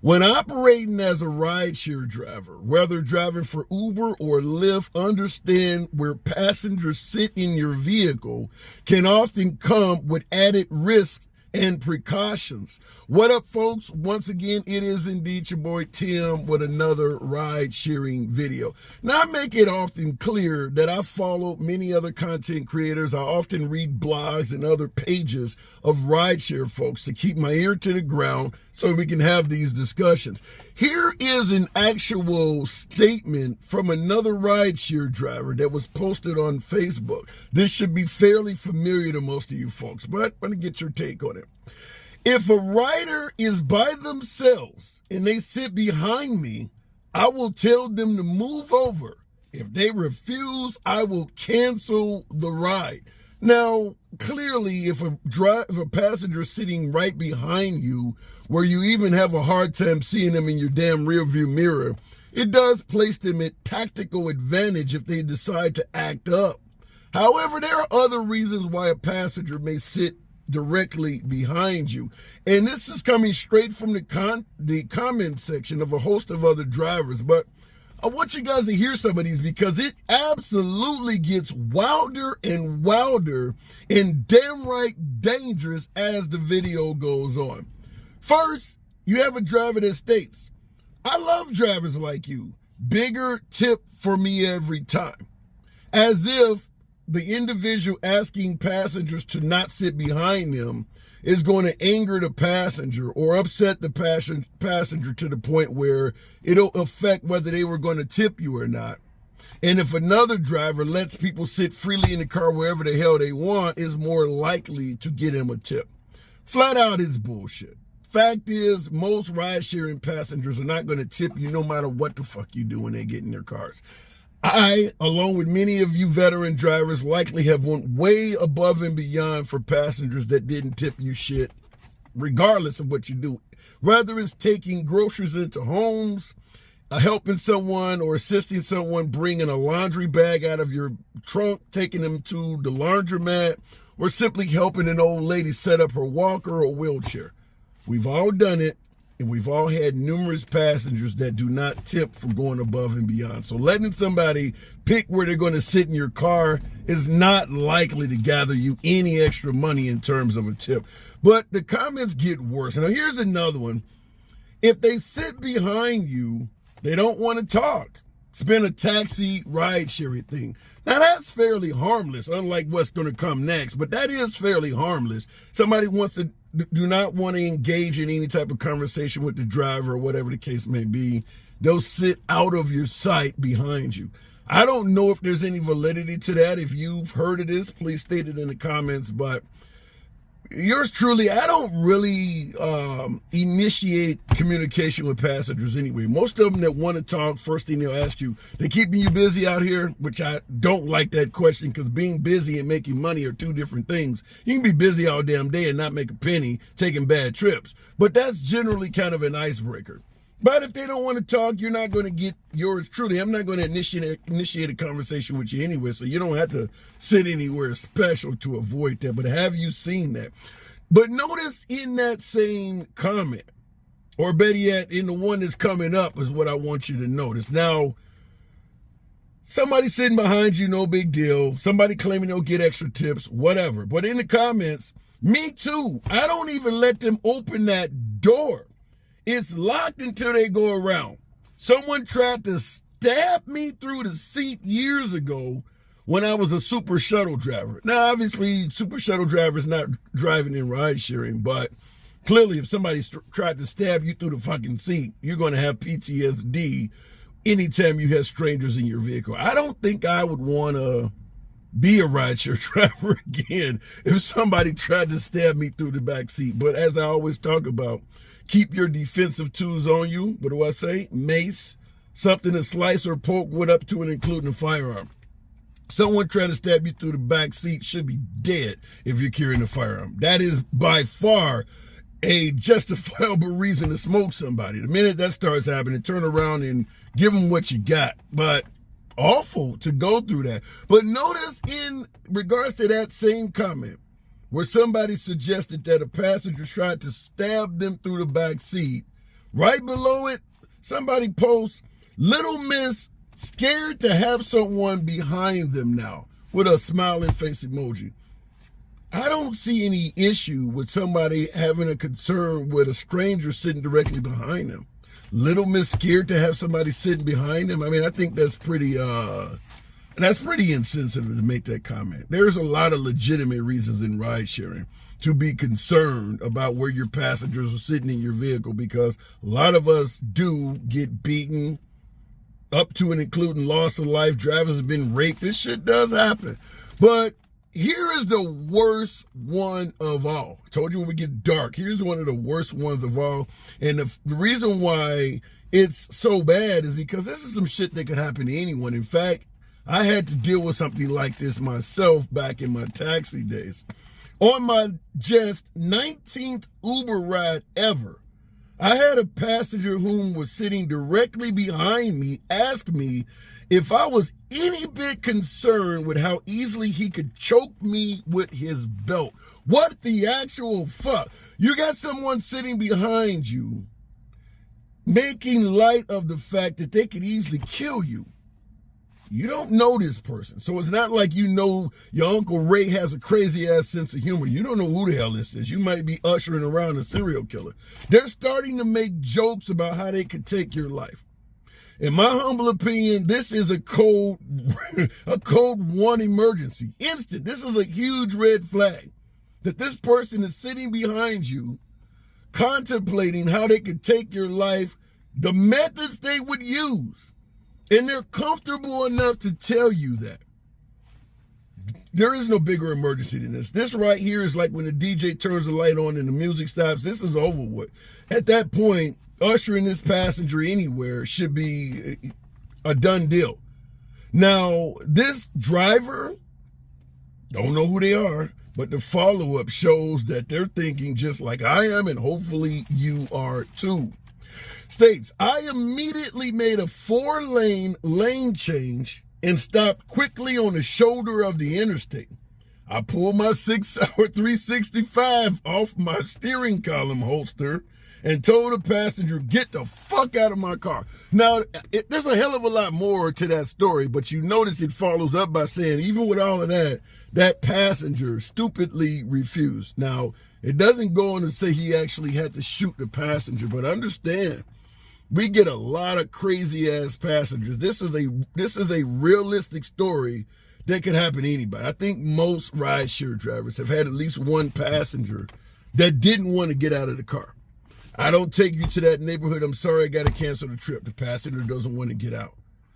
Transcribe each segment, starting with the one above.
When operating as a rideshare driver, whether driving for Uber or Lyft, understand where passengers sit in your vehicle can often come with added risk and precautions. What up, folks? Once again, it is indeed your boy Tim with another ride sharing video. Now, I make it often clear that I follow many other content creators. I often read blogs and other pages of rideshare folks to keep my ear to the ground so we can have these discussions. Here is an actual statement from another rideshare driver that was posted on Facebook. This should be fairly familiar to most of you folks, but I'm going to get your take on it. If a rider is by themselves and they sit behind me, I will tell them to move over. If they refuse, I will cancel the ride. Now, clearly, if a passenger is sitting right behind you, where you even have a hard time seeing them in your damn rearview mirror, it does place them at tactical advantage if they decide to act up. However, there are other reasons why a passenger may sit directly behind you. And this is coming straight from the comment section of a host of other drivers. But I want you guys to hear some of these because it absolutely gets wilder and wilder and damn right dangerous as the video goes on. First, you have a driver that states, "I love drivers like you. Bigger tip for me every time." As if the individual asking passengers to not sit behind them is going to anger the passenger or upset the passenger to the point where it'll affect whether they were going to tip you or not. And if another driver lets people sit freely in the car wherever the hell they want, is more likely to get him a tip. Flat out, it's bullshit. Fact is, most ride-sharing passengers are not going to tip you no matter what the fuck you do when they get in their cars. I, along with many of you veteran drivers, likely have went way above and beyond for passengers that didn't tip you shit, regardless of what you do. Whether it's taking groceries into homes, helping someone or assisting someone bringing a laundry bag out of your trunk, taking them to the laundromat, or simply helping an old lady set up her walker or wheelchair. We've all done it. And we've all had numerous passengers that do not tip for going above and beyond. So letting somebody pick where they're going to sit in your car is not likely to gather you any extra money in terms of a tip. But the comments get worse. Now, here's another one. If they sit behind you, they don't want to talk. It's been a taxi ride sharing thing. Now, that's fairly harmless, unlike what's going to come next. But that is fairly harmless. Somebody do not want to engage in any type of conversation with the driver or whatever the case may be. They'll sit out of your sight behind you. I don't know if there's any validity to that. If you've heard of this, please state it in the comments. But yours truly, I don't really initiate communication with passengers anyway. Most of them that want to talk, first thing they'll ask you, "They keeping you busy out here?" Which I don't like that question, because being busy and making money are two different things. You can be busy all damn day and not make a penny, taking bad trips. But that's generally kind of an icebreaker. But if they don't want to talk, you're not going to get yours truly. I'm not going to initiate a conversation with you anyway, so you don't have to sit anywhere special to avoid that. But have you seen that? But notice in that same comment, or better yet, in the one that's coming up, is what I want you to notice. Now, somebody sitting behind you, no big deal. Somebody claiming they'll get extra tips, whatever. But in the comments, me too. I don't even let them open that door. It's locked until they go around. Someone tried to stab me through the seat years ago when I was a super shuttle driver. Now, obviously, super shuttle drivers not driving in ride sharing, but clearly if somebody tried to stab you through the fucking seat, you're going to have PTSD anytime you have strangers in your vehicle. I don't think I would want to be a rideshare driver again if somebody tried to stab me through the back seat. But as I always talk about, keep your defensive tools on you. What do I say? Mace, something to slice or poke with up to and including a firearm. Someone trying to stab you through the back seat should be dead if you're carrying a firearm. That is by far a justifiable reason to smoke somebody. The minute that starts happening, turn around and give them what you got. But awful to go through that. But notice in regards to that same comment, where somebody suggested that a passenger tried to stab them through the back seat, Right below it, somebody posts, little miss scared to have someone behind them now, with a smiling face emoji. I don't see any issue with somebody having a concern with a stranger sitting directly behind them. Little miss scared to have somebody sitting behind them. I mean, I think that's pretty insensitive to make that comment. There's a lot of legitimate reasons in ride sharing to be concerned about where your passengers are sitting in your vehicle, because a lot of us do get beaten, up to and including loss of life. Drivers have been raped. This shit does happen. But here is the worst one of all. I told you when we get dark, here's one of the worst ones of all. And the reason why it's so bad is because this is some shit that could happen to anyone. In fact, I had to deal with something like this myself back in my taxi days. On my just 19th Uber ride ever, I had a passenger whom was sitting directly behind me ask me if I was any bit concerned with how easily he could choke me with his belt. What the actual fuck? You got someone sitting behind you making light of the fact that they could easily kill you. You don't know this person. So it's not like you know your Uncle Ray has a crazy ass sense of humor. You don't know who the hell this is. You might be ushering around a serial killer. They're starting to make jokes about how they could take your life. In my humble opinion, this is a code 1 emergency. Instant. This is a huge red flag that this person is sitting behind you, contemplating how they could take your life, the methods they would use. And they're comfortable enough to tell you that. There is no bigger emergency than this. This right here is like when the DJ turns the light on and the music stops. This is over with. At that point, ushering this passenger anywhere should be a done deal. Now, this driver, don't know who they are, but the follow-up shows that they're thinking just like I am, and hopefully you are too. States, I immediately made a 4-lane lane change and stopped quickly on the shoulder of the interstate. I pulled my 6-hour 365 off my steering column holster and told the passenger, get the fuck out of my car. Now, there's a hell of a lot more to that story, but you notice it follows up by saying, even with all of that, that passenger stupidly refused. Now, it doesn't go on to say he actually had to shoot the passenger, but understand, we get a lot of crazy ass passengers. This is a realistic story that could happen to anybody. I think most rideshare drivers have had at least one passenger that didn't want to get out of the car. I don't take you to that neighborhood. I'm sorry, I got to cancel the trip. The passenger doesn't want to get out.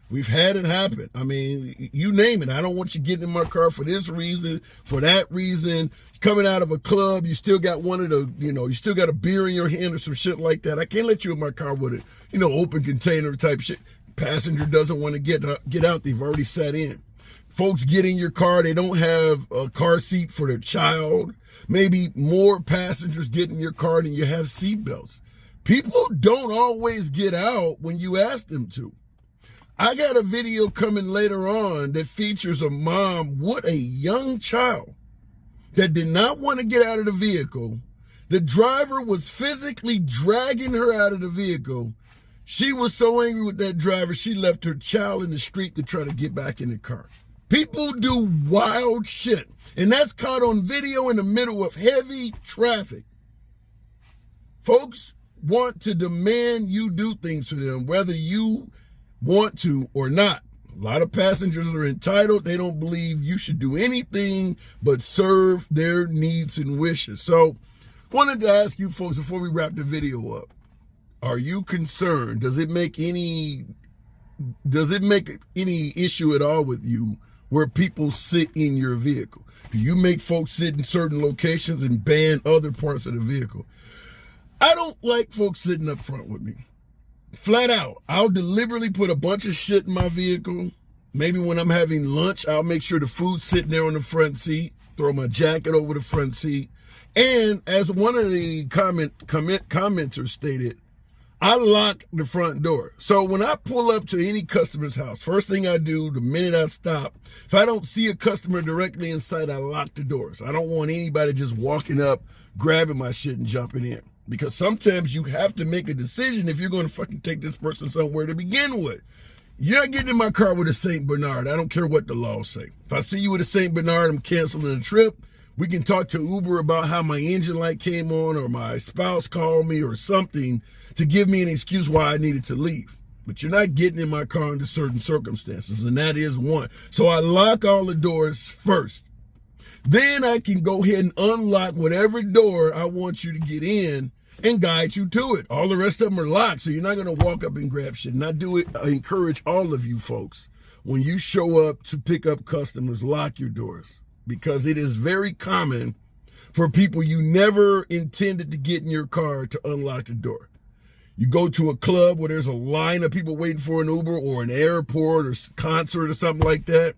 We've had it happen. I mean, you name it. I don't want you getting in my car for this reason, for that reason. Coming out of a club, you still got one of the, you still got a beer in your hand or some shit like that. I can't let you in my car with it, open container type shit. Passenger doesn't want to get out. They've already sat in. Folks get in your car. They don't have a car seat for their child. Maybe more passengers get in your car than you have seatbelts. People don't always get out when you ask them to. I got a video coming later on that features a mom with a young child that did not want to get out of the vehicle. The driver was physically dragging her out of the vehicle. She was so angry with that driver, she left her child in the street to try to get back in the car. People do wild shit, and that's caught on video in the middle of heavy traffic. Folks want to demand you do things for them, whether you want to or not. A lot of passengers are entitled. They don't believe you should do anything but serve their needs and wishes. So, wanted to ask you folks before we wrap the video up, are you concerned? Does it make any issue at all with you where people sit in your vehicle? Do you make folks sit in certain locations and ban other parts of the vehicle? I don't like folks sitting up front with me. Flat out, I'll deliberately put a bunch of shit in my vehicle. Maybe when I'm having lunch, I'll make sure the food's sitting there on the front seat, throw my jacket over the front seat. And as one of the commenters stated, I lock the front door. So when I pull up to any customer's house, first thing I do, the minute I stop, if I don't see a customer directly in sight, I lock the doors. I don't want anybody just walking up, grabbing my shit and jumping in. Because sometimes you have to make a decision if you're going to fucking take this person somewhere to begin with. You're not getting in my car with a St. Bernard. I don't care what the laws say. If I see you with a St. Bernard, I'm canceling the trip. We can talk to Uber about how my engine light came on or my spouse called me or something to give me an excuse why I needed to leave. But you're not getting in my car under certain circumstances, and that is one. So I lock all the doors first. Then I can go ahead and unlock whatever door I want you to get in and guide you to it. All the rest of them are locked, so you're not going to walk up and grab shit. And I encourage all of you folks, when you show up to pick up customers, lock your doors. Because it is very common for people you never intended to get in your car to unlock the door. You go to a club where there's a line of people waiting for an Uber, or an airport or concert or something like that.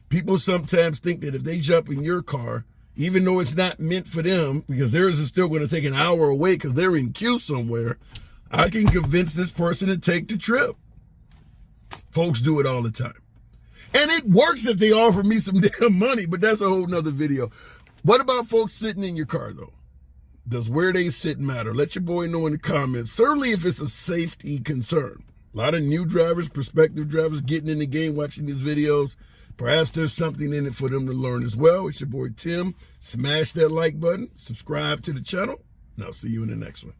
People sometimes think that if they jump in your car, even though it's not meant for them, because theirs is still going to take an hour away because they're in queue somewhere, I can convince this person to take the trip. Folks do it all the time. And it works if they offer me some damn money, but that's a whole nother video. What about folks sitting in your car, though? Does where they sit matter? Let your boy know in the comments. Certainly if it's a safety concern. A lot of new drivers, prospective drivers getting in the game watching these videos. Perhaps there's something in it for them to learn as well. It's your boy Tim. Smash that like button. Subscribe to the channel. And I'll see you in the next one.